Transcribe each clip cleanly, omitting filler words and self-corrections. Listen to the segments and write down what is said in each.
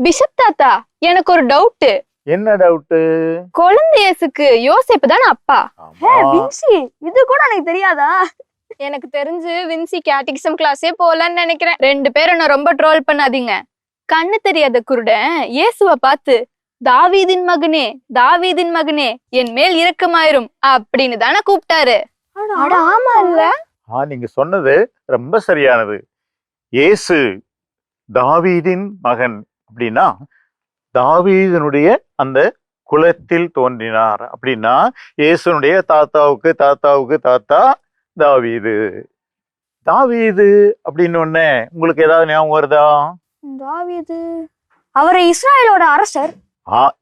Bishop தாத்தா, எனக்கு ஒரு டவுட். என்ன டவுட்? குழந்தை இயேசுக்கு யோசேப்பு தானே அப்பா? வின்சி, இது கூட எனக்கு தெரியாதா? எனக்கு தெரிஞ்சு வின்சி கேட்டிகிசம் கிளாஸே போலன்னு நினைக்கிறேன். 2 பேரும் என்ன ரொம்ப ட்ரோல் பண்ணாதீங்க. கண்ணு தெரியாத குருடன் இயேசுவை பார்த்து தாவீதின் மகனே, தாவீதின் மகனே, என் மேல் இரக்கமாயிரும் அப்படின்னு தானே கூப்பிட்டாரு. ஆமா இல்ல? நீங்க சொன்னது ரொம்ப சரியானது. இயேசு தாவீதின் மகன் அப்படின்னா தாவீதனுடைய அந்த குலத்தில் தோன்றினார் அப்படின்னா இயேசுனுடைய தாத்தாவுக்கு தாத்தாவுக்கு தாத்தா தாவீது. தாவீது அப்படின்னு ஒண்ணே உங்களுக்கு ஏதாவது ஞாபகம் வருதா? தாவீது அவர் இஸ்ராயலோட அரசர்.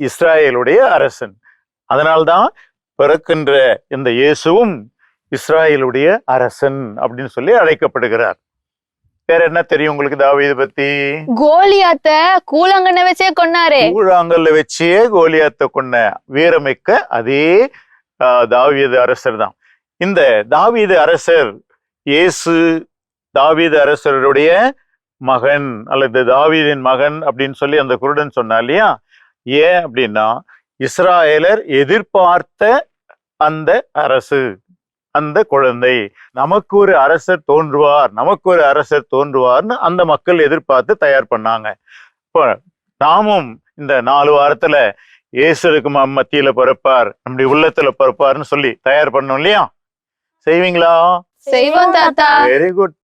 இஸ்ராயலுடைய அரசன். அதனால்தான் பிறக்கின்ற இந்த இயேசுவும் இஸ்ராயலுடைய அரசன் அப்படின்னு சொல்லி அழைக்கப்படுகிறார். வேற என்ன தெரியும் உங்களுக்கு தாவீது பத்தி? கோலியாத்த கூழாங்கல்ல வச்சே கொன்னாரே. கூழாங்கல்ல வச்சே கோலியாத்த கொன்ன வீரமிக்க அதே தாவீது அரசர் தான். இந்த தாவீது அரசர் இயேசு தாவீது அரசருடைய மகன் அல்லது தாவீதின் மகன் அப்படின்னு சொல்லி அந்த குருடன் சொன்னா இல்லையா? ஏன் அப்படின்னா இஸ்ராயலர் எதிர்பார்த்த அந்த அரசு, அந்த குழந்தை, நமக்கு ஒரு அரசர் தோன்றுவார், நமக்கு ஒரு அரசர் தோன்றுவார்னு அந்த மக்கள் எதிர்பார்த்து தயார் பண்ணாங்க. இப்போ நாமும் இந்த 4 வாரத்துல இயேசுக்கு மத்தியில பிறப்பார், நம்முடைய உள்ளத்துல பிறப்பார்னு சொல்லி தயார் பண்ணோம் இல்லையா? செய்வீங்களா? செய்வோம் தாத்தா. Very good.